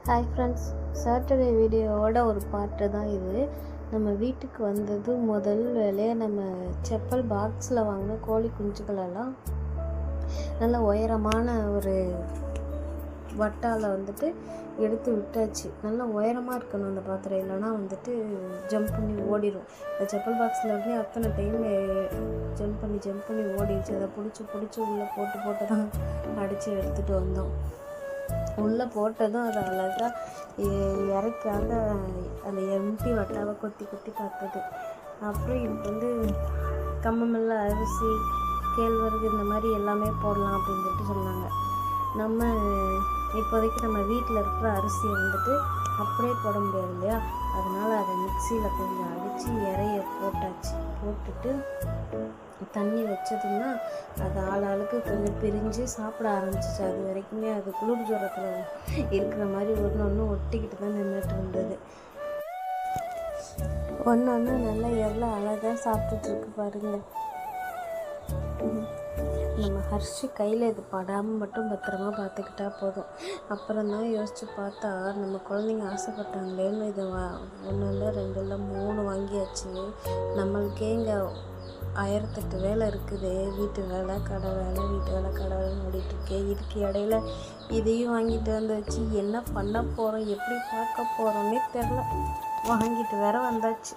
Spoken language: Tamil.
ஹாய் ஃப்ரெண்ட்ஸ், சாட்டர்டே வீடியோவோட ஒரு பாட்டு தான் இது. நம்ம வீட்டுக்கு வந்தது முதல் வேலையை நம்ம செப்பல் பாக்ஸில் வாங்கின கோழி குஞ்சுகளெல்லாம் நல்ல உயரமான ஒரு வட்டாவில் எடுத்து விட்டாச்சு. நல்லா உயரமாக இருக்கணும் அந்த பாத்திரம், இல்லைனா ஜம்ப் பண்ணி ஓடிடும். இந்த செப்பல் பாக்ஸில் அத்தனை டைம் ஜம்ப் பண்ணி ஓடிடுச்சு. அதை பிடிச்சி உள்ளே போட்டு தான் அடித்து எடுத்துகிட்டு வந்தோம். உள்ளே போட்டதும் அதை அழகாக இறக்காத அந்த எம்டி வட்டாவை கொத்தி பார்த்தது. அப்புறம் இதுக்கு கம்மமில்ல அரிசி, கேழ்வரகு இந்த மாதிரி எல்லாமே போடலாம் அப்படின்னு சொன்னாங்க. நம்ம இப்போதைக்கு நம்ம வீட்டில் இருக்கிற அரிசியை அப்படியே போட முடியாது இல்லையா, அதனால் அதை மிக்சியில் கொஞ்சம் அடித்து இறைய போட்டுட்டு தண்ணி வச்சதுன்னா அது ஆளாளுக்கு கொஞ்சம் பிரிஞ்சு சாப்பிட ஆரம்பிச்சிச்சு. அது வரைக்குமே அது குளிர் ஜுரத்தில் இருக்கிற மாதிரி ஒன்று ஒட்டிக்கிட்டு தான் நின்றுட்டு இருந்தது. ஒன்று நல்லா எவ்வளோ அழகாக சாப்பிட்டுட்ருக்கு பாருங்கள். நம்ம ஹர்ஷி கையில் இது படாமல் மட்டும் பத்திரமா பார்த்துக்கிட்டா போதும். அப்புறம் தான் யோசித்து பார்த்தா, நம்ம குழந்தைங்க ஆசைப்பட்டாங்களேன்னு இதை 1 இல்லை 2 இல்லை 3 வாங்கியாச்சு. நம்மளுக்கே இங்கே 1008 வேலை இருக்குது. வீட்டு வேலை, கடை வேலை, வீட்டு வேலை, கடை வேலை ஓடிட்டுருக்கேன். இதுக்கு இடையில இதையும் வாங்கிட்டு வச்சு என்ன பண்ண போகிறோம், எப்படி பார்க்க போகிறோன்னே தெரில. வாங்கிட்டு வேற வந்தாச்சு.